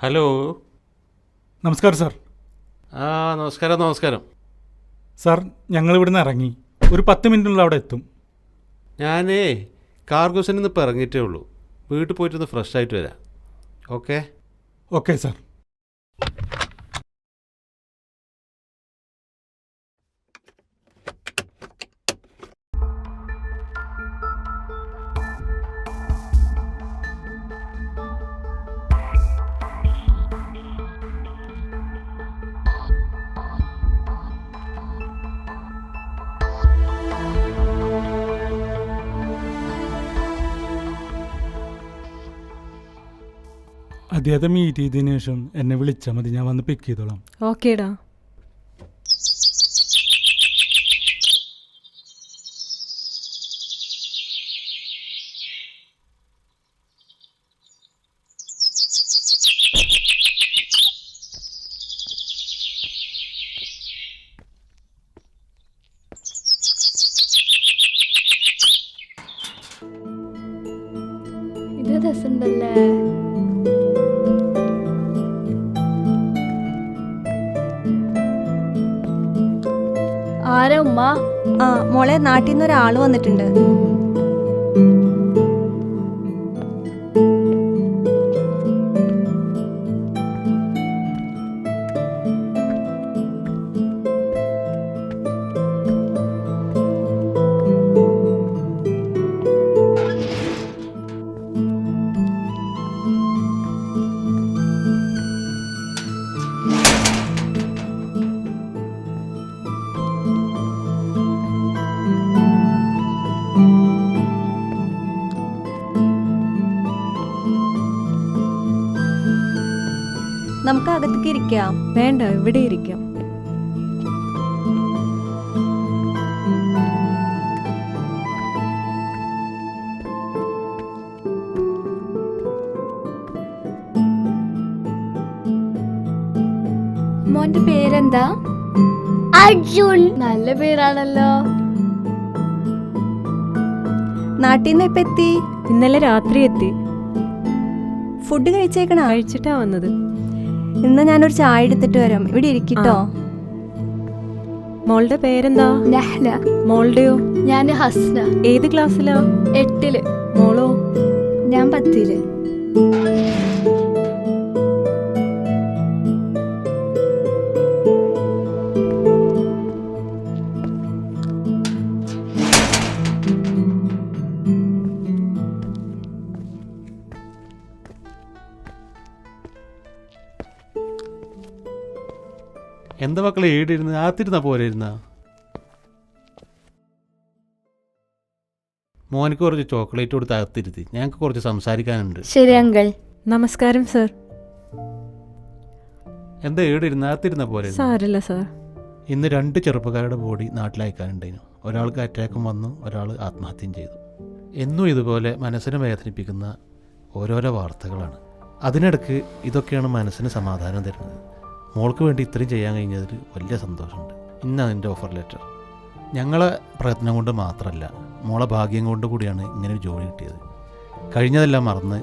Hello. നമസ്കാരം sir. നമസ്കാരം. Sir, ഞങ്ങൾ ഇവിടുന്ന് ഇറങ്ങി ഒരു 10 മിനിറ്റിനുള്ളിൽ അവിടെ എത്തും. ഞാനേ കാർഗോസിൽ നിന്ന് ഇപ്പോൾ ഇറങ്ങിയിട്ടേ ഉള്ളൂ. വീട്ടിൽ പോയിട്ടൊന്ന് ഫ്രഷ് ആയിട്ട് വരാം. Okay okay sir. അദ്ദേഹത്തെ മീറ്റ് ചെയ്തതിനു ശേഷം എന്നെ വിളിച്ചാൽ മതി, ഞാൻ വന്ന് പിക്ക് ചെയ്തോളാം. ഓക്കേടാ. ഇത് രസമുണ്ടല്ലേ? ആരാ ഉമ്മ? മോളെ, നാട്ടിൽ നിന്ന് ഒരാൾ വന്നിട്ടുണ്ട്. നമുക്ക് അകത്തേക്ക് ഇരിക്കാം. വേണ്ട, ഇവിടെ ഇരിക്കാം. മോന്റെ പേരെന്താ? അർജുൻ. നല്ല പേരാണല്ലോ. നാട്ടിൽ നിന്ന് ഇപ്പൊ എത്തി? ഇന്നലെ രാത്രി എത്തി. ഫുഡ് കഴിച്ചേക്കണ? കഴിച്ചിട്ടാ വന്നത്. ഇന്ന് ഞാനൊരു ചായ എടുത്തിട്ട് വരാം, ഇവിടെ ഇരിക്കട്ടോ. മോളുടെ പേരെന്താ? നഹ്ല. മോളുടെയോ? ഞാൻ ഹസ്ന. ഏത് ക്ലാസ്സിലാ? 8ല്. മോളോ? ഞാൻ 10ല്. എന്താ മക്കളെ ഏടിരുന്ന് ആത്തിരുന്നാ പോരായിരുന്ന? മോനിക്ക് കുറച്ച് ചോക്ലേറ്റ് കൊടുത്ത് അകത്തിരുത്തി, ഞങ്ങൾക്ക് കുറച്ച് സംസാരിക്കാനുണ്ട്. ശരി അങ്കിൾ. നമസ്കാരം സർ. എന്താ ഏടിരുന്ന് ആത്തിരുന്നാ പോരായിരുന്നു? സാരല്ല സർ. ഇന്ന് 2 ചെറുപ്പക്കാരുടെ ബോഡി നാട്ടിലയക്കാനുണ്ടായിരുന്നു. ഒരാൾക്ക് അറ്റാക്കും വന്നു, ഒരാൾ ആത്മഹത്യം ചെയ്തു. എന്നും ഇതുപോലെ മനസ്സിനെ വേദനിപ്പിക്കുന്ന ഓരോരോ വാർത്തകളാണ്. അതിനിടയ്ക്ക് ഇതൊക്കെയാണ് മനസ്സിന് സമാധാനം തരുന്നത്. മോൾക്ക് വേണ്ടി ഇത്രയും ചെയ്യാൻ കഴിഞ്ഞതിൽ വലിയ സന്തോഷമുണ്ട്. ഇന്നാണ് എൻ്റെ ഓഫർ ലെറ്റർ. ഞങ്ങളെ പ്രയത്നം കൊണ്ട് മാത്രമല്ല, മോളെ ഭാഗ്യം കൊണ്ട് കൂടിയാണ് ഇങ്ങനൊരു ജോലി കിട്ടിയത്. കഴിഞ്ഞതെല്ലാം മറന്ന്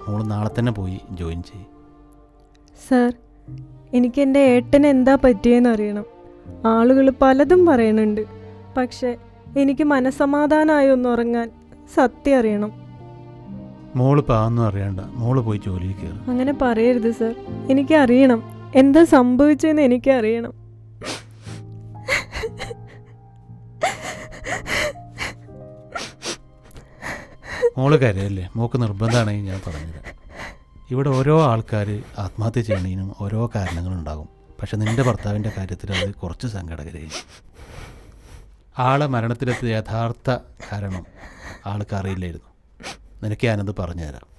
മോൾ നാളെ തന്നെ പോയി ജോയിൻ ചെയ്യും. സർ, എനിക്ക് എൻ്റെ ഏട്ടന് എന്താ പറ്റിയെന്ന് അറിയണം. ആളുകൾ പലതും പറയുന്നുണ്ട്, പക്ഷെ എനിക്ക് മനസ്സമാധാനമായി ഒന്ന് ഉറങ്ങാൻ സത്യം അറിയണം. മോള് പാവൊന്നും അറിയണ്ട, മോള് പോയി ജോലിയിൽ കയറും. അങ്ങനെ പറയരുത് സർ. എനിക്ക് അറിയണം എന്താ സംഭവിച്ചെന്ന് എനിക്കറിയണം. മോള് കരയല്ലേ, മോൾക്ക് നിർബന്ധമാണെങ്കിൽ ഞാൻ പറഞ്ഞുതരാം. ഇവിടെ ഓരോ ആൾക്കാർ ആത്മഹത്യ ചെയ്യണതിനും ഓരോ കാരണങ്ങളുണ്ടാകും. പക്ഷെ നിൻ്റെ ഭർത്താവിൻ്റെ കാര്യത്തിൽ അത് കുറച്ച് സങ്കടകരമായിരിക്കും. ആളെ മരണത്തിലെത്തിയ യഥാർത്ഥ കാരണം ആൾക്ക് അറിയില്ലായിരുന്നു. നിനക്ക് ഞാനത് പറഞ്ഞുതരാം.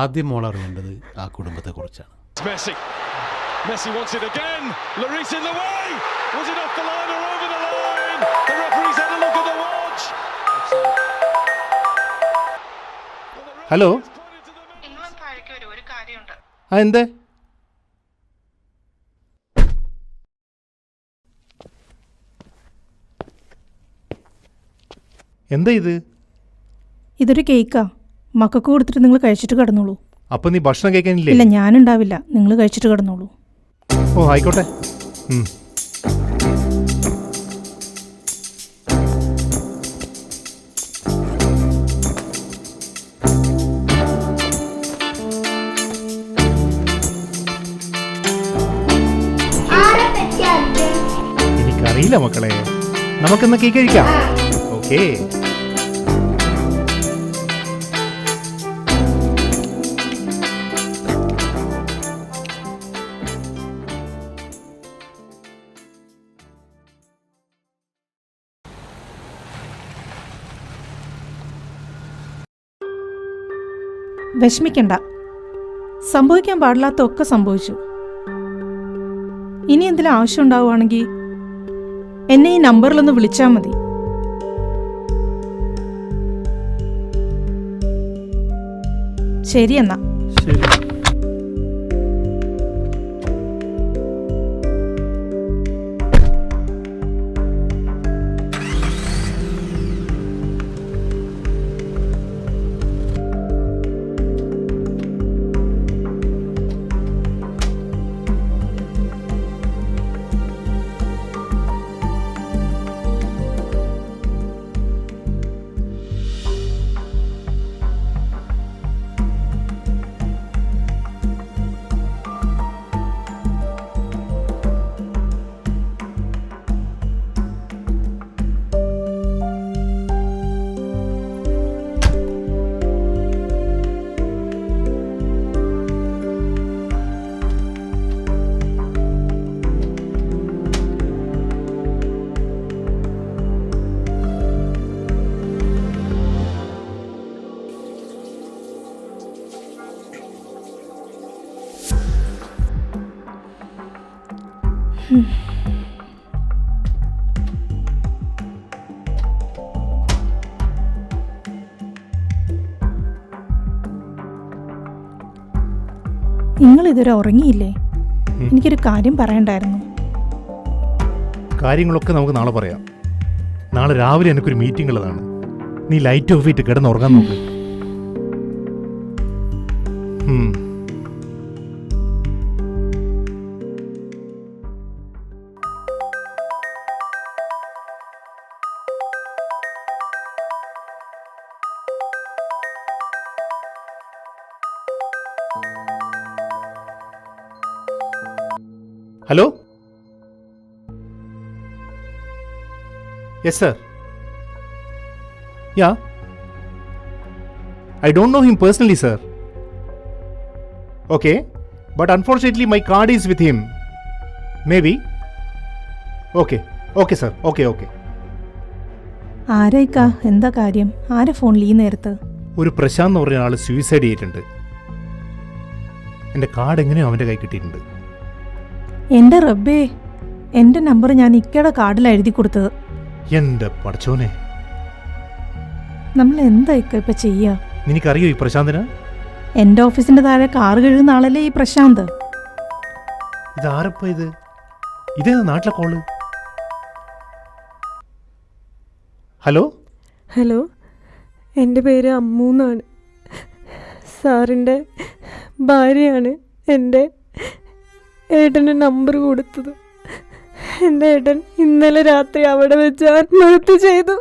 ആദ്യം മോൾ അറിയേണ്ടത് ആ കുടുംബത്തെക്കുറിച്ചാണ്. Messi wants it again. Lloris in the way. Was it off the line or over the line? The referee's had a look at the watch. Hello. എന്തേ? എന്താ ഇത്? ഇതൊരു കേക്കാ. മക്കൾക്ക് കൊടുത്തിട്ട് നിങ്ങൾ കഴിച്ചിട്ട് കിടന്നോളൂ. അപ്പം നീ ഭക്ഷണം കഴിക്കാനില്ലേ? ഇല്ല, ഞാനുണ്ടാവില്ല. നിങ്ങൾ കഴിച്ചിട്ട് കിടന്നോളൂ. ഓ ആയിക്കോട്ടെ. എനിക്കറിയില്ല മക്കളെ, നമുക്കെന്നാ കേക്ക് കഴിക്കാം. ഓക്കേ. വിഷമിക്കണ്ട, സംഭവിക്കാൻ പാടില്ലാത്ത ഒക്കെ സംഭവിച്ചു. ഇനി എന്തെങ്കിലും ആവശ്യം ഉണ്ടാവുകയാണെങ്കിൽ എന്നെ ഈ നമ്പറിലൊന്ന് വിളിച്ചാൽ മതി. ശരി എന്നാ. ശരി. നിങ്ങൾ ഇതുവരെ ഉറങ്ങിയില്ലേ? എനിക്കൊരു കാര്യം പറയണ്ടായിരുന്നു. കാര്യങ്ങളൊക്കെ നമുക്ക് നാളെ പറയാം. നാളെ രാവിലെ എനിക്കൊരു മീറ്റിംഗ് ഉള്ളതാണ്. നീ ലൈറ്റ് ഓഫ് ചെയ്തിട്ട് കിടന്നുറങ്ങാൻ നോക്ക്. Hello. Yes sir. Yeah, I don't know him personally, sir. Okay, but unfortunately my card is with him. Maybe. Okay, sir. Okay. ആരായിക്കാ? എന്താ കാര്യം? ആരെ ഫോണിൽ ഈ നേരത്ത്? ഒരു പ്രശാന്ത് എന്ന് പറഞ്ഞ ആൾ സൂയിസൈഡ് ചെയ്തിട്ടുണ്ട്. എൻ്റെ കാർഡ് എങ്ങനെയോ അവൻ്റെ കൈ കിട്ടിയിട്ടുണ്ട്. എൻ്റെ റബ്ബേ, എൻ്റെ നമ്പർ ഞാൻ ഇക്കയുടെ കാർഡിലാണ് എഴുതി കൊടുത്തത്. എൻ്റെ പടച്ചോനെ, നമ്മൾ എന്താ ഇക്ക ഇപ്പം ചെയ്യുക? നിനക്കറിയോ ഈ പ്രശാന്തിന്? എൻ്റെ ഓഫീസിൻ്റെ താഴെ കാറ് കഴുകുന്ന ആളല്ലേ ഈ പ്രശാന്ത്? ഇതാരപ്പ ഇത്? ഇതേതാ നാട്ടിലെ കോള്? ഹലോ. ഹലോ, എൻ്റെ പേര് അമ്മു എന്നാണ്. സാറിൻ്റെ ഭാര്യയാണ് എൻ്റെ ഏട്ടന് നമ്പർ കൊടുത്തത്. എൻ്റെ ഏട്ടൻ ഇന്നലെ രാത്രി അവിടെ വെച്ച് ആത്മഹത്യ ചെയ്തു.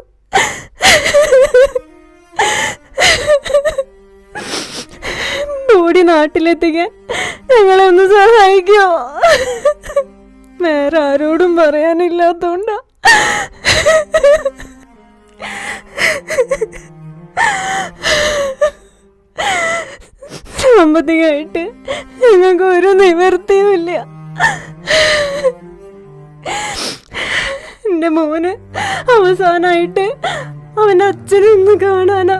ബോഡി നാട്ടിലെത്തിക്കാൻ ഞങ്ങളെ ഒന്ന് സഹായിക്കുമോ? വേറെ ആരോടും പറയാനില്ലാത്തോണ്ടാ. സാമ്പത്തികമായിട്ട് ഞങ്ങൾക്ക് ഒരു നിവർത്തിയുമില്ല. എൻ്റെ മോന് അവസാനായിട്ട് അവൻ്റെ അച്ഛനെ ഒന്ന് കാണാനാ.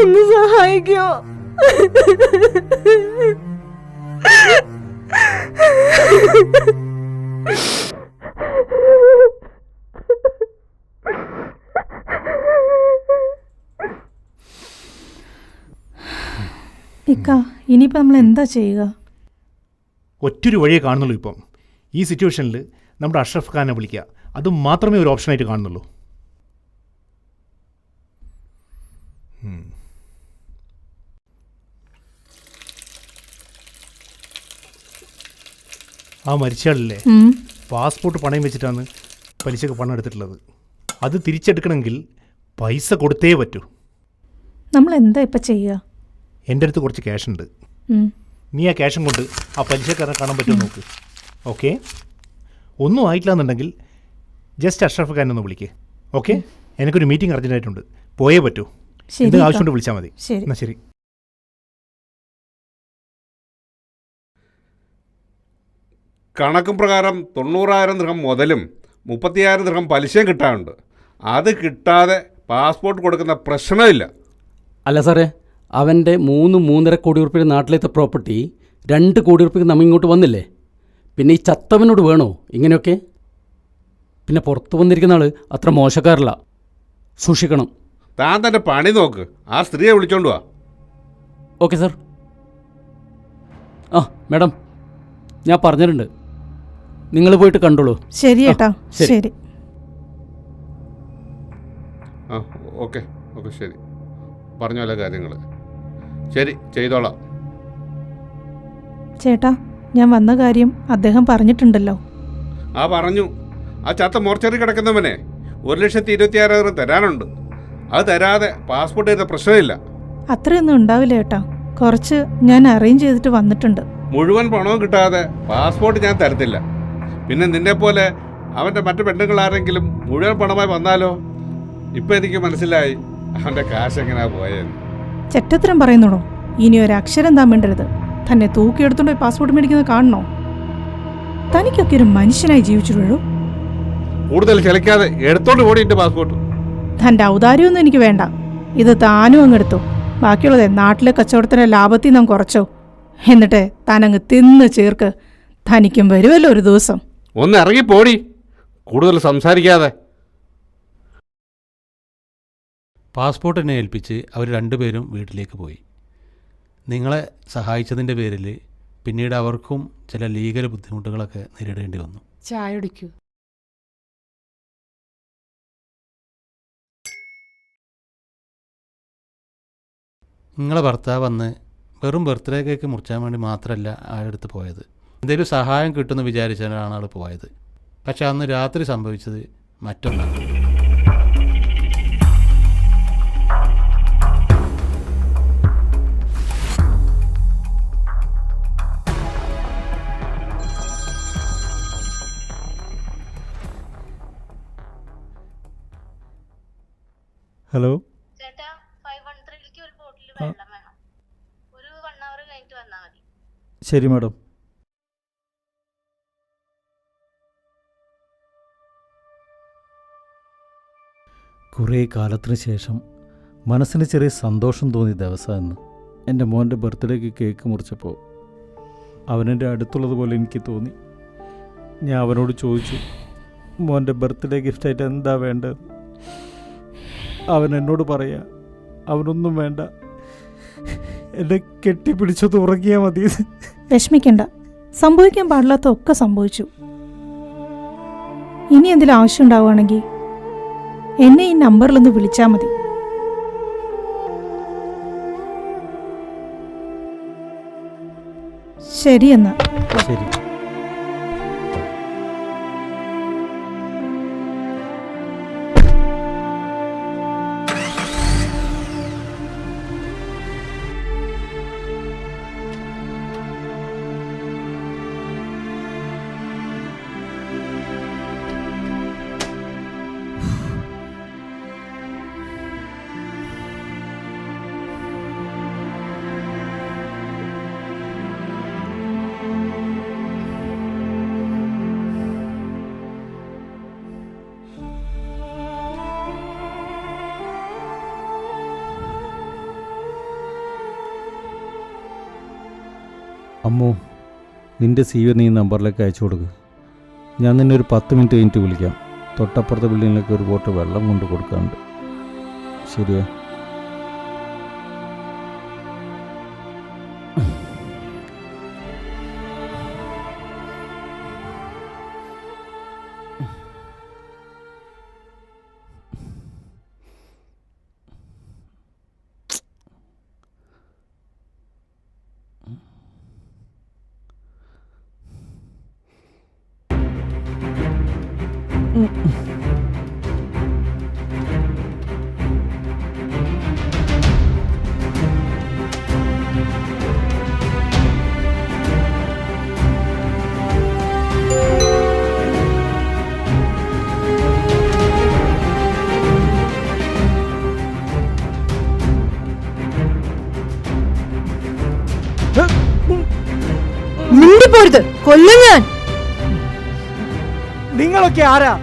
ഒന്ന് സഹായിക്കുമോ? ഇക്ക, ഇനിയിപ്പോൾ നമ്മൾ എന്താ ചെയ്യുക? ഒറ്റൊരു വഴിയേ കാണുന്നുള്ളൂ ഇപ്പം. ഈ സിറ്റുവേഷനിൽ നമ്മുടെ അഷ്റഫ് ഖാനെ വിളിക്കുക. അത് മാത്രമേ ഒരു ഓപ്ഷനായിട്ട് കാണുന്നുള്ളൂ. ആ മരിച്ചയാളില്ലേ, ഉം. പാസ്പോർട്ട് പണയം വെച്ചിട്ടാണ് പലിശക്ക് പണം എടുത്തിട്ടുള്ളത്. അത് തിരിച്ചെടുക്കണമെങ്കിൽ പൈസ കൊടുത്തേ പറ്റൂ. നമ്മൾ എന്താ ഇപ്പം ചെയ്യുക? എൻ്റെ അടുത്ത് കുറച്ച് ക്യാഷ് ഉണ്ട്. ഉം. നീ ആ ക്യാഷും കൊണ്ട് ആ പലിശക്കാരനെ കാണാൻ പറ്റുമോ നോക്ക്. ഓക്കെ, ഒന്നും ആയിട്ടില്ല എന്നുണ്ടെങ്കിൽ ജസ്റ്റ് അഷ്റഫ് ഖാൻ ഒന്ന് വിളിക്ക്. ഓക്കെ, എനിക്കൊരു മീറ്റിംഗ് അർജൻറ്റായിട്ടുണ്ട്, പോയേ പറ്റൂ. ശരി എന്ത് കേട്ടോ. ആവശ്യമുണ്ട് വിളിച്ചാൽ മതി. ശരി. എന്നാൽ ശരി. കണക്കും പ്രകാരം 90,000 ദിർഹം മുതലും 30,000 ദിർഹം പലിശയും കിട്ടാനുണ്ട്. അത് കിട്ടാതെ പാസ്പോർട്ട് കൊടുക്കുന്ന പ്രശ്നമില്ല. അല്ല സാറേ, അവൻ്റെ 3-3.5 കോടി ഉറുപ്പിക നാട്ടിലത്തെ പ്രോപ്പർട്ടി 2 കോടി ഉറുപ്പിക നമ്മ ഇങ്ങോട്ട് വന്നില്ലേ? പിന്നെ ഈ ചത്തവനോട് വേണോ ഇങ്ങനെയൊക്കെ? പിന്നെ പുറത്ത് വന്നിരിക്കുന്ന ആൾ അത്ര മോശക്കാരല്ല, സൂക്ഷിക്കണം. താൻ തൻ്റെ പണി നോക്ക്, ആ സ്ത്രീയെ വിളിച്ചോണ്ട് വാ. Okay sir. ആ മാഡം, ഞാൻ പറഞ്ഞിട്ടുണ്ട്, നിങ്ങൾ പോയിട്ട് കണ്ടോളൂ. ശരി ഏട്ടാ. ശരി. ശരി. ആ ഓക്കെ ഓക്കെ ശരി, പറഞ്ഞോലെ കാര്യങ്ങൾ. ശരി, ചെയ്തോളാം. ചേട്ടാ, ഞാൻ വന്ന കാര്യം അദ്ദേഹം പറഞ്ഞിട്ടുണ്ടല്ലോ. ആ പറഞ്ഞു. ആ ചത്ത മോർച്ചറി കിടക്കുന്നവനെ 1,26,000 തരാനുണ്ട്. അത് തരാതെ പാസ്പോർട്ട് ചെയ്ത പ്രശ്നമില്ല. അത്രയൊന്നും ഉണ്ടാവില്ല ഏട്ടാ, കുറച്ച് ഞാൻ അറേഞ്ച് ചെയ്തിട്ട് വന്നിട്ടുണ്ട്. മുഴുവൻ പണവും കിട്ടാതെ പാസ്പോർട്ട് ഞാൻ തരത്തില്ല. പിന്നെ നിന്നെപ്പോലെ അവൻ്റെ മറ്റു പെണ്ണുങ്ങൾ ആരെങ്കിലും മുഴുവൻ പണമായി വന്നാലോ? ഇപ്പം എനിക്ക് മനസ്സിലായി അവൻ്റെ കാശ് എങ്ങനെയാ പോയത്. ചെറ്റത്തരം പറയുന്നുണ്ടോ? ഇനി ഒരു അക്ഷരം താൻ മിണ്ടരുത്. തന്നെ തൂക്കിയെടുത്തോണ്ട് പോയി പാസ്പോർട്ട് മേടിക്കുന്നത് കാണണോ? തനിക്കൊക്കെ ഒരു മനുഷ്യനായി ജീവിച്ചിട്ടുള്ളൂ. കൂടുതൽ ചിലക്കാതെ എടുത്തോണ്ട് ഓടി എൻ്റെ പാസ്പോർട്ട്. തൻ്റെ ഔദാര്യമൊന്നും എനിക്ക് വേണ്ട. ഇത് താനും അങ്ങെടുത്തു. ബാക്കിയുള്ളത് നാട്ടിലെ കച്ചവടത്തിൻ്റെ ലാഭത്തിൽ നാം കുറച്ചോ. എന്നിട്ട് താനങ്ങ് തിന്ന് ചേർക്ക്. തനിക്കും വരുമല്ലോ ഒരു ദിവസം. ഒന്ന് ഇറങ്ങിപ്പോടി, കൂടുതൽ സംസാരിക്കാതെ. പാസ്പോർട്ട് എന്നെ ഏൽപ്പിച്ച് അവർ രണ്ടുപേരും വീട്ടിലേക്ക് പോയി. നിങ്ങളെ സഹായിച്ചതിൻ്റെ പേരിൽ പിന്നീട് അവർക്കും ചില ലീഗൽ ബുദ്ധിമുട്ടുകളൊക്കെ നേരിടേണ്ടി വന്നു. ചായ കുടിക്കൂ. നിങ്ങളെ ഭർത്താവ് വന്ന് വെറും ബർത്ത്ഡേ കേക്ക് മുറിച്ചാൻ വേണ്ടി മാത്രമല്ല ആളെടുത്ത് പോയത്. എന്തെങ്കിലും സഹായം കിട്ടുമെന്ന് വിചാരിച്ചാണ് ആൾ പോയത്. പക്ഷെ അന്ന് രാത്രി സംഭവിച്ചത് മറ്റൊന്നാണ്. ഹലോ. ചേട്ടാ, 513ക്ക് ഒരു ബോട്ടിൽ വെള്ളം വേണം. ഒരു 1 hour കഴിഞ്ഞിട്ട് വന്നാൽ മതി. ശരി മാഡം. കുറേ കാലത്തിന് ശേഷം മനസ്സിന് ചെറിയ സന്തോഷം തോന്നിയ ദിവസമെന്ന് എൻ്റെ മോൻ്റെ ബർത്ത്ഡേക്ക് കേക്ക് മുറിച്ചപ്പോൾ അവനെൻ്റെ അടുത്തുള്ളതുപോലെ എനിക്ക് തോന്നി. ഞാൻ അവനോട് ചോദിച്ചു, മോൻ്റെ ബർത്ത്ഡേ ഗിഫ്റ്റായിട്ട് എന്താ വേണ്ടത്? അവൻ എന്നോട് പറയാ, അവനൊന്നും വേണ്ട, എന്നെ കെട്ടിപ്പിടിച്ചത് ഉറങ്ങിയാൽ മതി. വിഷമിക്കണ്ട, സംഭവിക്കാൻ പാടില്ലാത്ത ഒക്കെ സംഭവിച്ചു. ഇനി എന്തെങ്കിലും ആവശ്യം ഉണ്ടാവുകയാണെങ്കിൽ എന്നെ ഈ നമ്പറിലൊന്ന് വിളിച്ചാൽ മതി. ശരി എന്നാ. ശരി. അമ്മോ, നിൻ്റെ CV നീ നമ്പറിലേക്ക് അയച്ചു കൊടുക്കുക. ഞാൻ നിന്നെ ഒരു 10 മിനിറ്റ് കഴിഞ്ഞിട്ട് വിളിക്കാം. തൊട്ടപ്പുറത്തെ ബിൽഡിങ്ങിലേക്ക് ഒരു ബോട്ട് വെള്ളം കൊണ്ട് കൊടുക്കാനുണ്ട്. ശരിയാ? മിണ്ടിപ്പോരുത്, കൊല്ലും ഞാൻ. നിങ്ങളൊക്കെ ആരാ?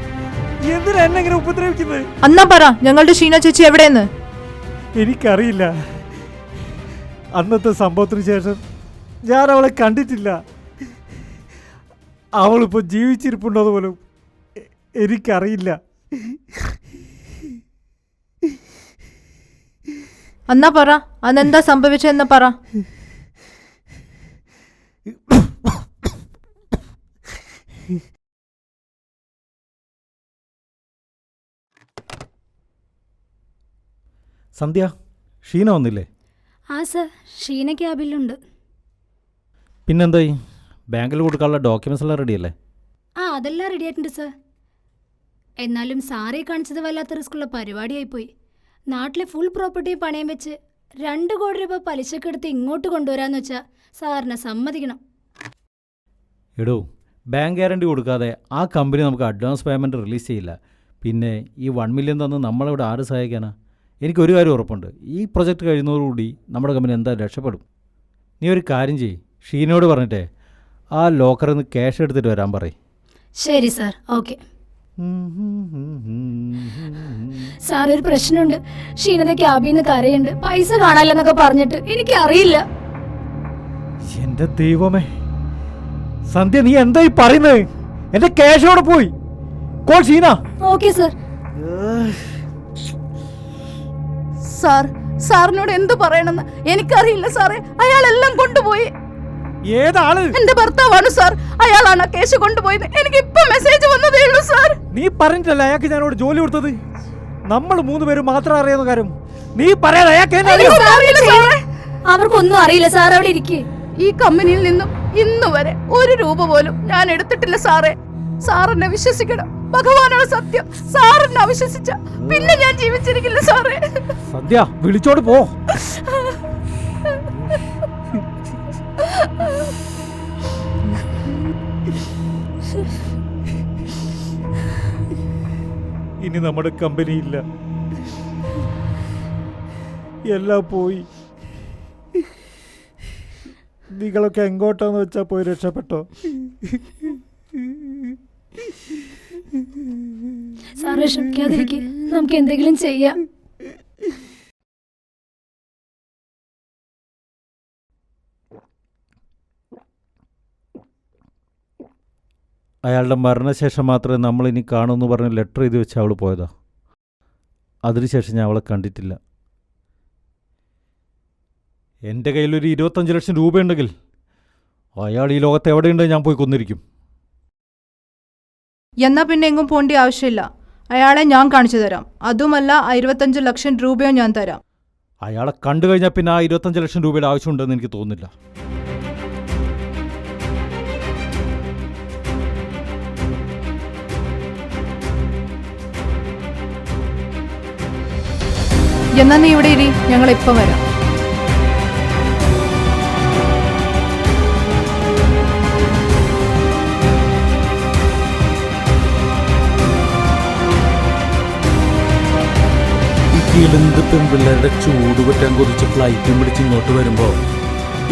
എന്തിനാ എന്നെ ഇങ്ങനെ ഉപദ്രവിക്കുന്നത്? അന്നാ പറ, ഞങ്ങളുടെ ഷീന ചേച്ചി എവിടെയെന്ന്. എനിക്കറിയില്ല. അന്നത്തെ സംഭവത്തിന് ശേഷം ഞാൻ അവളെ കണ്ടിട്ടില്ല. അവളിപ്പോൾ ജീവിച്ചിരിപ്പുണ്ടോ പോലും എനിക്കറിയില്ല. അന്നാ പറ, അന്നെന്താ സംഭവിച്ചെന്ന് പറ. സന്ധ്യ, ഷീന വന്നില്ലേ? ആ സർ, ഷീന ക്യാബിലുണ്ട്. പിന്നെന്തായി? ബാങ്കിൽ കൊടുക്കാനുള്ള ഡോക്യുമെന്റ്സ് എല്ലാം റെഡിയല്ലേ? ആ, അതെല്ലാം റെഡി ആയിട്ടുണ്ട് സർ. എന്നാലും സാറേ കാണിച്ചത് വല്ലാത്ത റിസ്ക്കുള്ള പരിപാടിയായിപ്പോയി. നാട്ടിലെ ഫുൾ പ്രോപ്പർട്ടി പണയം വെച്ച് 2 കോടി രൂപ പലിശക്കെടുത്ത് ഇങ്ങോട്ട് കൊണ്ടുവരാന്ന് വെച്ചാൽ സാറിനെ സമ്മതിക്കണം. എടോ, ബാങ്ക് ഗ്യാരണ്ടി കൊടുക്കാതെ ആ കമ്പനി നമുക്ക് അഡ്വാൻസ് പേയ്മെൻറ്റ് റിലീസ് ചെയ്യില്ല. പിന്നെ ഈ 1 മില്യൺ തന്ന് നമ്മളിവിടെ ആര് സഹായിക്കാനാ? എനിക്കൊരു കാര്യം ഉറപ്പുണ്ട്, ഈ പ്രൊജക്റ്റ് കഴിയുന്നതോടുകൂടി നമ്മുടെ കമ്പനി എന്തായാലും രക്ഷപ്പെടും. നീ ഒരു കാര്യം ചെയ്യ്, ഷീനോട് പറഞ്ഞിട്ടേ ആ ലോക്കറിൽ നിന്ന് ക്യാഷ് എടുത്തിട്ട് വരാൻ പറയും. ശരി സാർ, ഓക്കെ. സാർ, ഒരു പ്രശ്നമുണ്ട്. ഷീനത ക്യാബിൽ നിന്ന് കരയുണ്ട്, പൈസ കാണാനില്ലെന്നൊക്കെ പറഞ്ഞിട്ട്. എനിക്കറിയില്ല. എന്റെ ദൈവമേ, സന്ധ്യ നീ എന്തായി പറയുന്നത്? എന്റെ ക്യാഷ് അവിടെ പോയി. Call Sheena. Okay sir. Sir, സാറിനോട് എന്ത് പറയണമെന്ന് എനിക്കറിയില്ല സാറേ. അയാളെല്ലാം കൊണ്ടുപോയി. ഏതാള്? എന്റെ ഭർത്താവാണ് സാർ. അയാളാണ് കേസ് കൊണ്ടുപോയത്. എനിക്ക് ഇപ്പൊ മെസ്സേജ് വന്നതേ ഉള്ളൂ സാർ. നീ പറഞ്ഞിട്ടല്ല അയാൾക്ക് ഞാനോട് ജോലി കൊടുത്തത്. നമ്മൾ 3 പേരും മാത്രം അറിയാവുന്ന കാര്യം നീ പറയാതെ അയാൾക്ക് എന്നെ അറിയോ? അവർക്കൊന്നും അറിയില്ല സാർ, അവിടെ ഇരിക്കേ. ഈ കമ്പനിയിൽ നിന്നും ഇന്ന് വരെ 1 രൂപ പോലും ഞാൻ എടുത്തിട്ടില്ല സാറേ. സാറിനെ വിശ്വസിക്കണം, ഭഗവാനാണ് സത്യം. സാറിനെ അവിശ്വസിച്ച പിന്നെ ഞാൻ ജീവിച്ചിരിക്കില്ല സാറേ. സദ്യ വിളിച്ചോട് പോ. ഇനി നമ്മുടെ കമ്പനിയില്ല, എല്ലാം പോയി. നിങ്ങളൊക്കെ എങ്ങോട്ടാന്ന് വെച്ചാ പോയി രക്ഷപ്പെട്ടോ. സാർ വിഷമിക്കാതിരിക്കെ, നമുക്ക് എന്തെങ്കിലും ചെയ്യാം. അയാളുടെ മരണശേഷം മാത്രമേ നമ്മളിനി കാണുമെന്ന് പറഞ്ഞ് ലെറ്റർ എഴുതി വെച്ച് അവൾ പോയതാ. അതിനുശേഷം ഞാൻ അവളെ കണ്ടിട്ടില്ല. എൻ്റെ കയ്യിലൊരു 25 ലക്ഷം രൂപയുണ്ടെങ്കിൽ അയാൾ ഈ ലോകത്ത് എവിടെയുണ്ടെങ്കിൽ ഞാൻ പോയി കൊന്നിരിക്കും. എന്നാ പിന്നെ എങ്ങും പോണ്ടി ആവശ്യമില്ല. അയാളെ ഞാൻ കാണിച്ചു തരാം. അതുമല്ല, 25 ലക്ഷം രൂപയോ ഞാൻ തരാം. അയാളെ കണ്ടു കഴിഞ്ഞാൽ പിന്നെ ആ 25 ലക്ഷം രൂപയുടെ ആവശ്യമുണ്ടെന്ന് എനിക്ക് തോന്നുന്നില്ല. എന്നാ നീ ഇവിടെ ഇരി, ഞങ്ങൾ ഇപ്പം വരാം. ഇളന്ത് പെൺപിള്ളേരുടെ ചൂട് പറ്റാൻ കുറിച്ച് ഫ്ലൈറ്റും പിടിച്ച് ഇങ്ങോട്ട് വരുമ്പോ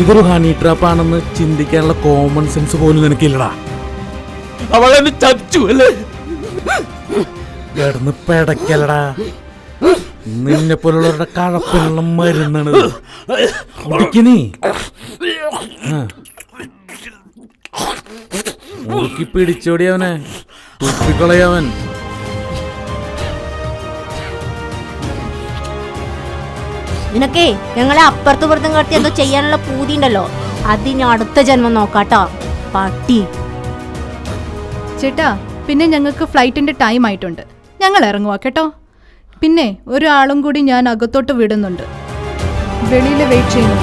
ഇതൊരു ഹണി ട്രാപ്പ് ആണെന്ന് ചിന്തിക്കാനുള്ള കോമൺ സെൻസ് പോലും നിനക്കില്ലടാ. അവളെന്നെ ചച്ചു അല്ലേ? കിടന്ന് പെടക്കലടാ. നിന്നെ പോലുള്ളവരുടെ കഴപ്പിനുള്ള മരുന്നാണ് നീ. മുറുക്കി പിടിച്ചോടിയവനെ തുപ്പിക്കളയവൻ. നിനക്കേ ഞങ്ങളെ അപ്പുറത്തും പുറത്തും കടത്തി എന്തോ ചെയ്യാനുള്ള പൂതി ഉണ്ടല്ലോ, അതിന് അടുത്ത ജന്മം നോക്കാട്ടോ പട്ടി. ചേട്ടാ, പിന്നെ ഞങ്ങൾക്ക് ഫ്ലൈറ്റിന്റെ ടൈം ആയിട്ടുണ്ട്. ഞങ്ങൾ ഇറങ്ങുക കേട്ടോ. പിന്നെ ഒരാളും കൂടി ഞാൻ അകത്തോട്ട് വിടുന്നുണ്ട്. വെളിയിൽ വെയിറ്റ് ചെയ്യുന്നു.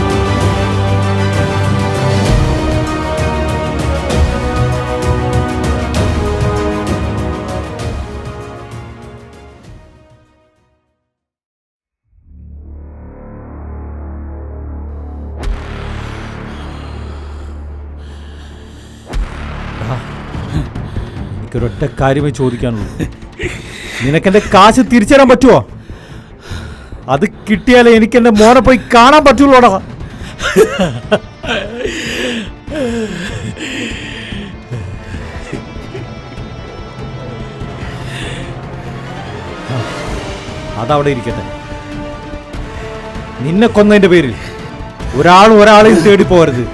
എനിക്കൊരൊറ്റ കാര്യമേ ചോദിക്കാനുള്ളൂ. നിനക്കെൻ്റെ കാശ് തിരിച്ചു തരാൻ പറ്റുമോ? അത് കിട്ടിയാലേ എനിക്ക് എൻ്റെ മോനെ പോയി കാണാൻ പറ്റുള്ളൂടാ. അതവിടെ ഇരിക്കട്ടെ. നിന്നെ കൊന്നതിൻ്റെ പേരിൽ ഒരാളും ഒരാളെയും തേടി പോകരുത്.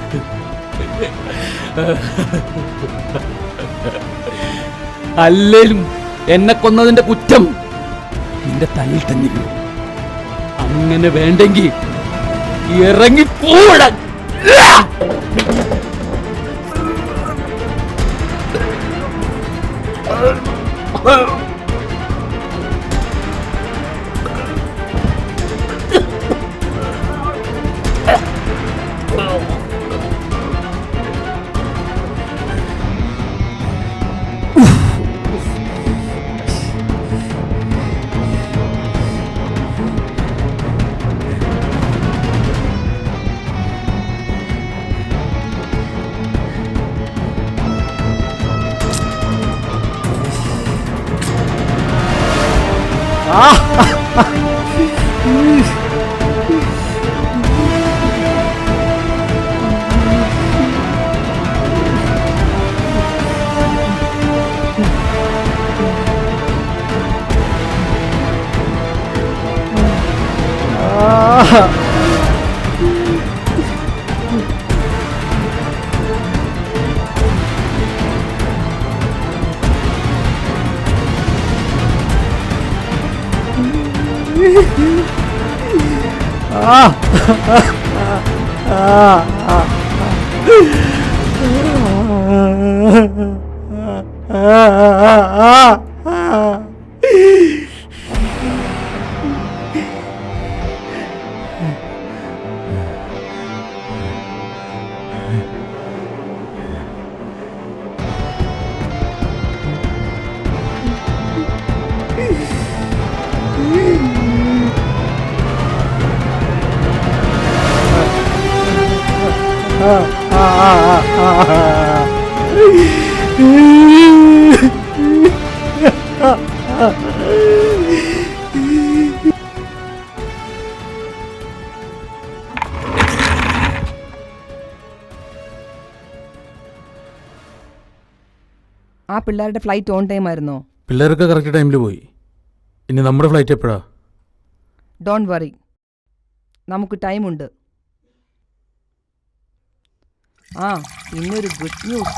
അല്ലേലും എന്നെ കൊന്നതിന്റെ കുറ്റം നിന്റെ തലയിൽ തന്നെ വീഴും. അങ്ങനെ വേണ്ടെങ്കിൽ ഇറങ്ങിപ്പോടാ. ആ പിള്ളേരുടെ ഫ്ലൈറ്റ് ഓൺ ടൈം ആയിരുന്നോ? പിള്ളേരൊക്കെ കറക്റ്റ് ടൈമിൽ പോയി. ഇനി നമ്മുടെ ഫ്ലൈറ്റ് എപ്പോഴാ? ഡോണ്ട് വറി, നമുക്ക് ടൈമുണ്ട്. ആ പിന്നൊരു ഗുഡ് ന്യൂസ്.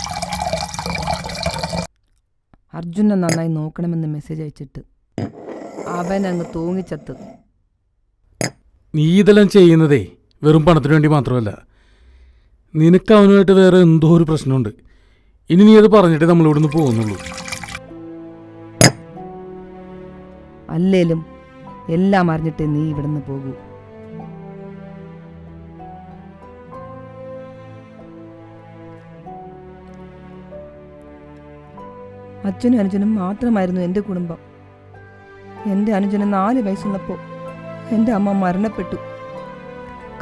അർജുനെ നന്നായി നോക്കണമെന്ന് മെസ്സേജ് അയച്ചിട്ട് അവൻ അങ്ങ് തൂങ്ങിച്ചത്ത്. നീ ഇതെല്ലാം ചെയ്യുന്നതേ വെറും പണത്തിന് വേണ്ടി മാത്രമല്ല. നിനക്ക് അവനുമായിട്ട് വേറെ എന്തോ ഒരു പ്രശ്നമുണ്ട്. ഇനി നീ അത് പറഞ്ഞിട്ടേ നമ്മൾ ഇവിടുന്ന് പോകുന്നുള്ളൂ. അല്ലേലും എല്ലാം അറിഞ്ഞിട്ടേ നീ ഇവിടുന്ന് പോകൂ. അച്ഛനും അനുജനും മാത്രമായിരുന്നു എൻ്റെ കുടുംബം. എൻ്റെ അനുജന് 4 വയസ്സുള്ളപ്പോൾ എൻ്റെ അമ്മ മരണപ്പെട്ടു.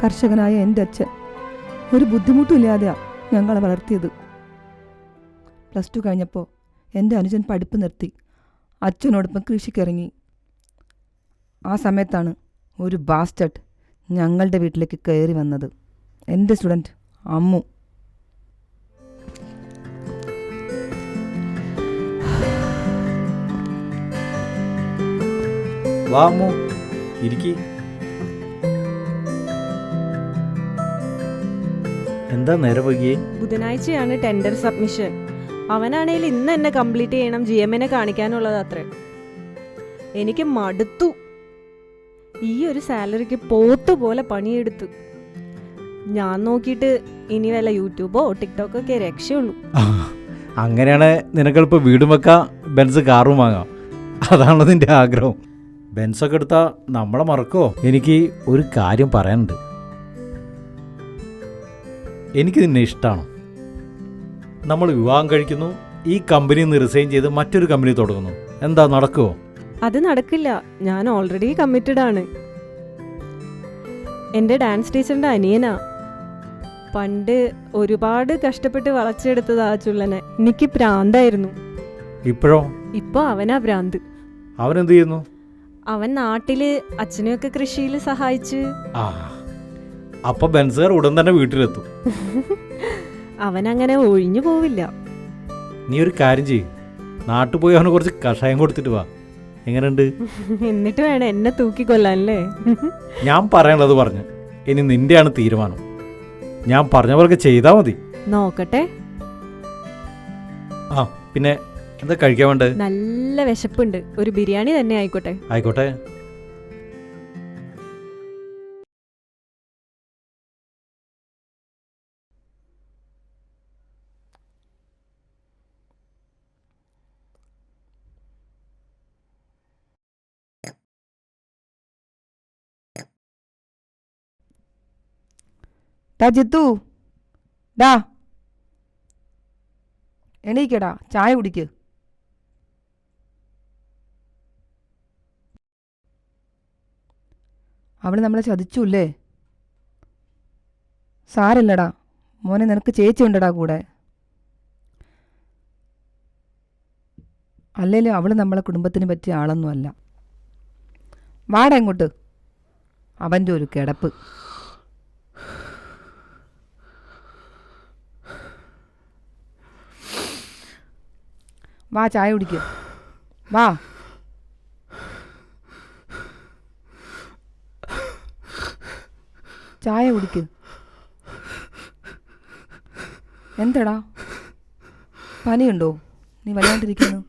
കർഷകനായ എൻ്റെ അച്ഛൻ ഒരു ബുദ്ധിമുട്ടുമില്ലാതെയാണ് ഞങ്ങളെ വളർത്തിയത്. +2 കഴിഞ്ഞപ്പോൾ എൻ്റെ അനുജൻ പഠിപ്പ് നിർത്തി അച്ഛനോടൊപ്പം കൃഷിക്കിറങ്ങി. ആ സമയത്താണ് ഒരു ബാസ്റ്റഡ് ഞങ്ങളുടെ വീട്ടിലേക്ക് കയറി വന്നത്. എൻ്റെ സ്റ്റുഡൻറ്റ് അമ്മു. വാ അമ്മു, ഇരിക്കി. എന്താ നേരെ വൈകിയേ? ബുധനാഴ്ചയാണ് ടെൻഡർ സബ്മിഷൻ. അവനാണെങ്കിൽ ഇന്ന് എന്നെ കംപ്ലീറ്റ് ചെയ്യണം, GM-നെ കാണിക്കാനുള്ളത് അത്രേ. എനിക്ക് മടുത്തു. ഈ ഒരു സാലറിക്ക് പോത്ത് പോലെ പണിയെടുത്തു. ഞാൻ നോക്കിയിട്ട് ഇനി വല്ല യൂട്യൂബോ ടിക്ടോക്കോ ഒക്കെ രക്ഷയുള്ളൂ. അങ്ങനെയാണ് നിനക്കിപ്പോൾ വീടും വെക്കാം, ബെൻസ് കാറും വാങ്ങാം. അതാണല്ലോ നിൻ്റെ ആഗ്രഹം. ബെൻസൊക്കെ എടുത്താൽ നമ്മളെ മറക്കോ? എനിക്ക് ഒരു കാര്യം പറയാനുണ്ട്. എനിക്ക് നിന്നെ ഇഷ്ടമാണ്. നമ്മൾ വിവാഹം കഴിക്കുന്നു, ഈ കമ്പനിയിൽ നിന്ന് റിസൈൻ ചെയ്ത് മറ്റൊരു കമ്പനി തുടങ്ങുന്നു. എന്താ നടക്കുമോ? അത് നടക്കില്ല. ഞാൻ ഓൾറെഡി കമ്മിറ്റഡ് ആണ്. എൻ്റെ ഡാൻസ് ടീച്ചറിൻ്റെ അനിയനാ. പണ്ട് ഒരുപാട് കഷ്ടപ്പെട്ട് വളച്ചെടുത്തത് ആ ചുള്ളനെ. എനിക്ക് പ്രാന്തായിരുന്നു. ഇപ്പോഴോ? ഇപ്പോൾ അവനാ ഭ്രാന്ത്. അവനെന്ത് ചെയ്യുന്നു? അവൻ നാട്ടില് അച്ഛനെയൊക്കെ കൃഷിയിൽ സഹായിച്ച്. ആ, അപ്പൊ ബെൻസുകാർ ഉടൻ തന്നെ വീട്ടിലെത്തും. അവനങ്ങനെ ഒഴിഞ്ഞു പോവില്ല. നീ ഒരു കാര്യം ചെയ്യും, നാട്ടിൽ പോയി അവന് കുറച്ച് കഷായം കൊടുത്തിട്ട് വാ. എങ്ങനെയുണ്ട്? എന്നിട്ട് വേണം എന്നെ തൂക്കിക്കൊല്ലാനല്ലേ? ഞാൻ പറയാനുള്ളത് പറഞ്ഞു. ഇനി നിന്റെയാണ് തീരുമാനം. ഞാൻ പറഞ്ഞ പോലെ ചെയ്താൽ മതി. നോക്കട്ടെ. ആ, പിന്നെ എന്താ കഴിക്കാൻ വേണ്ടത്? നല്ല വിശപ്പുണ്ട്. ഒരു ബിരിയാണി തന്നെ ആയിക്കോട്ടെ. ആയിക്കോട്ടെ. ഡാ ജിത്തു, ഡാ എണീക്കടാ, ചായ കുടിക്ക്. അവള് നമ്മളെ ചതിച്ചൂല്ലേ? സാരല്ലടാ മോനെ, നിനക്ക് ചേച്ചി ഉണ്ടടാ കൂടെ. അല്ലേലും അവള് നമ്മളെ കുടുംബത്തിന് പറ്റിയ ആളൊന്നും അല്ല. വാടാ ഇങ്ങോട്ട്. അവൻ്റെ ഒരു കിടപ്പ്. വാ ചായ കുടിക്കുക. വാ. ചായ കുടിക്ക്. എന്തടാ, പനിയുണ്ടോ? നീ വല്ലാണ്ടിരിക്കുന്നു.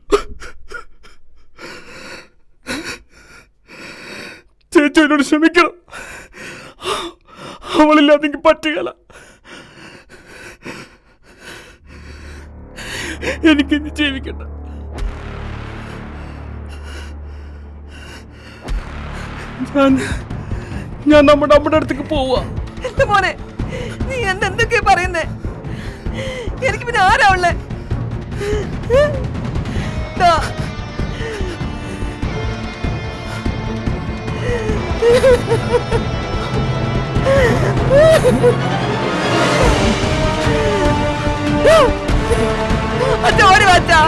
ചേച്ചി എന്നോട് ക്ഷമിക്കണം. അവളില്ലാതെ എനിക്ക് പറ്റുകയില്ല. എനിക്കിന്ന് ജീവിക്കണ്ട. ഞാൻ നമ്മുടെ അമ്മയുടെ അടുത്തേക്ക് പോവാ. എന്റെ മോനെ, നീ എന്തൊക്കെയാ പറയുന്നേ? എനിക്ക് പിന്നെ ആരാ ഉള്ളേ? ഓടി വാച്ചാ.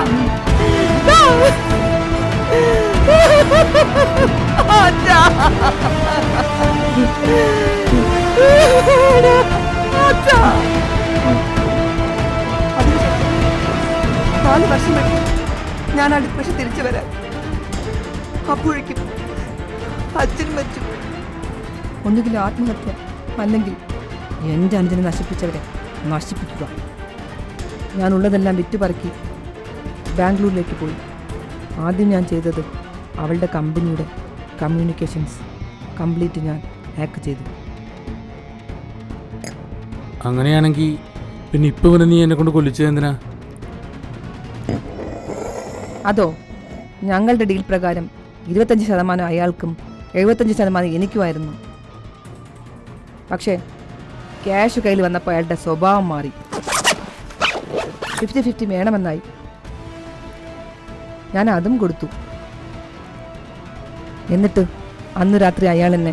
നാല് വർഷം വേണ്ടി ഞാൻ ആ ഡിപ്രഷൻ തിരിച്ചു വരാൻ. അപ്പോഴേക്കും അച്ഛനും വെച്ചു. ഒന്നുകിൽ ആത്മഹത്യ, അല്ലെങ്കിൽ എൻ്റെ അനുജനെ നശിപ്പിച്ചവരെ നശിപ്പിക്കുക. ഞാനുള്ളതെല്ലാം വിറ്റുപറക്കി ബാംഗ്ലൂരിലേക്ക് പോയി. ആദ്യം ഞാൻ ചെയ്തത് അവളുടെ കമ്പനിയുടെ കമ്മ്യൂണിക്കേഷൻസ് കംപ്ലീറ്റ് ഞാൻ ഹാക്ക് ചെയ്തു. അങ്ങനെയാണെങ്കിൽ പിന്നെ ഇപ്പം ഇവനെ നീ എന്നെ കൊണ്ട് കൊല്ലിച്ചത് എന്തിനാ? അതോ, ഞങ്ങളുടെ ഡീൽ പ്രകാരം 25% അയാൾക്കും 75% എനിക്കുമായിരുന്നു. പക്ഷേ ക്യാഷ് കയ്യിൽ വന്നപ്പോൾ അയാളുടെ സ്വഭാവം മാറി. 50-50 വേണമെന്നായി. ഞാൻ അതും കൊടുത്തു. എന്നിട്ട് അന്ന് രാത്രി അയാൾ എന്നെ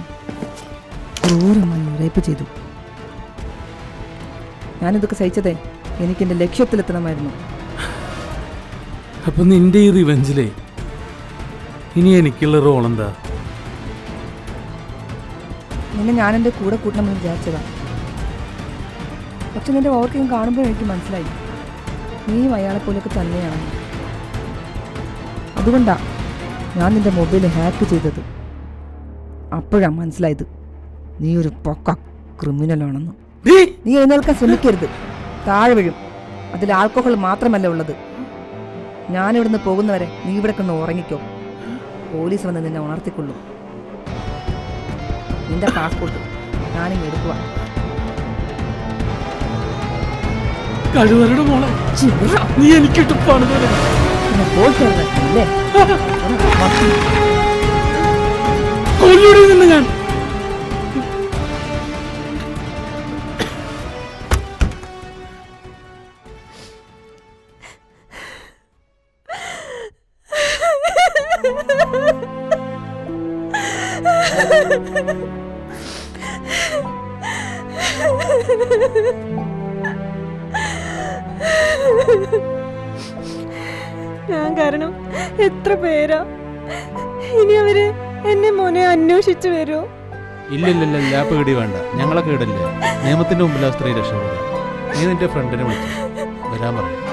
ക്രൂരമായി റേപ്പ് ചെയ്തു. ഞാനിതൊക്കെ സഹിച്ചതേ എനിക്കെൻ്റെ ലക്ഷ്യത്തിലെത്തണമായിരുന്നു. അപ്പം നിന്റെ ഈ റിവെഞ്ചിലേ ഇനി എനിക്കുള്ള റോൾ എന്താ? നിന്നെ ഞാൻ എൻ്റെ കൂടെ കൂട്ടണമെന്ന് വിചാരിച്ചതാ. പക്ഷെ നിന്റെ ഓവർക്കിങ് കാണുമ്പോൾ എനിക്ക് മനസ്സിലായി നീയും അയാളെപ്പോലൊക്കെ തന്നെയാണ്. അതുകൊണ്ടാ ഞാൻ നിന്റെ മൊബൈൽ ഹാക്ക് ചെയ്തത്. അപ്പോഴാണ് മനസ്സിലായത് നീ ഒരു പൊക്ക ക്രിമിനലാണെന്ന്. നീ എഴുന്നേൽക്കാൻ ശ്രമിക്കരുത്, താഴെ വീഴും. അതിൽ ആൽക്കഹോൾ മാത്രമല്ല ഉള്ളത്. ഞാനിവിടുന്ന് പോകുന്നവരെ നീ ഇവിടെ കൊണ്ട് ഉറങ്ങിക്കോ. പോലീസ് വന്ന് നിന്നെ ഉണർത്തിക്കൊള്ളും. നിന്റെ പാസ്പോർട്ട് ഞാനിങ്ങ് എടുക്കുക. കഴിവരുടെ മോളെ, നീ എനിക്കിട്ട് പണിതല്ലേ? കൊല്ലൂടെ നിന്ന് ഞാൻ. ഞാൻ കാരണം എത്ര പേരാ. ഇനി അവര് എന്നെ മോനെ അന്വേഷിച്ചു വരുമോ? ഇല്ലില്ലില്ല, പേടി വേണ്ട. ഞങ്ങളെ കേടില്ല. നിയമത്തിന്റെ മുമ്പിൽ ആ സ്ത്രീ രക്ഷപ്പെടുക. നീ നിന്റെ ഫ്രണ്ടിനെ വിളിച്ചു വരാൻ പറയും.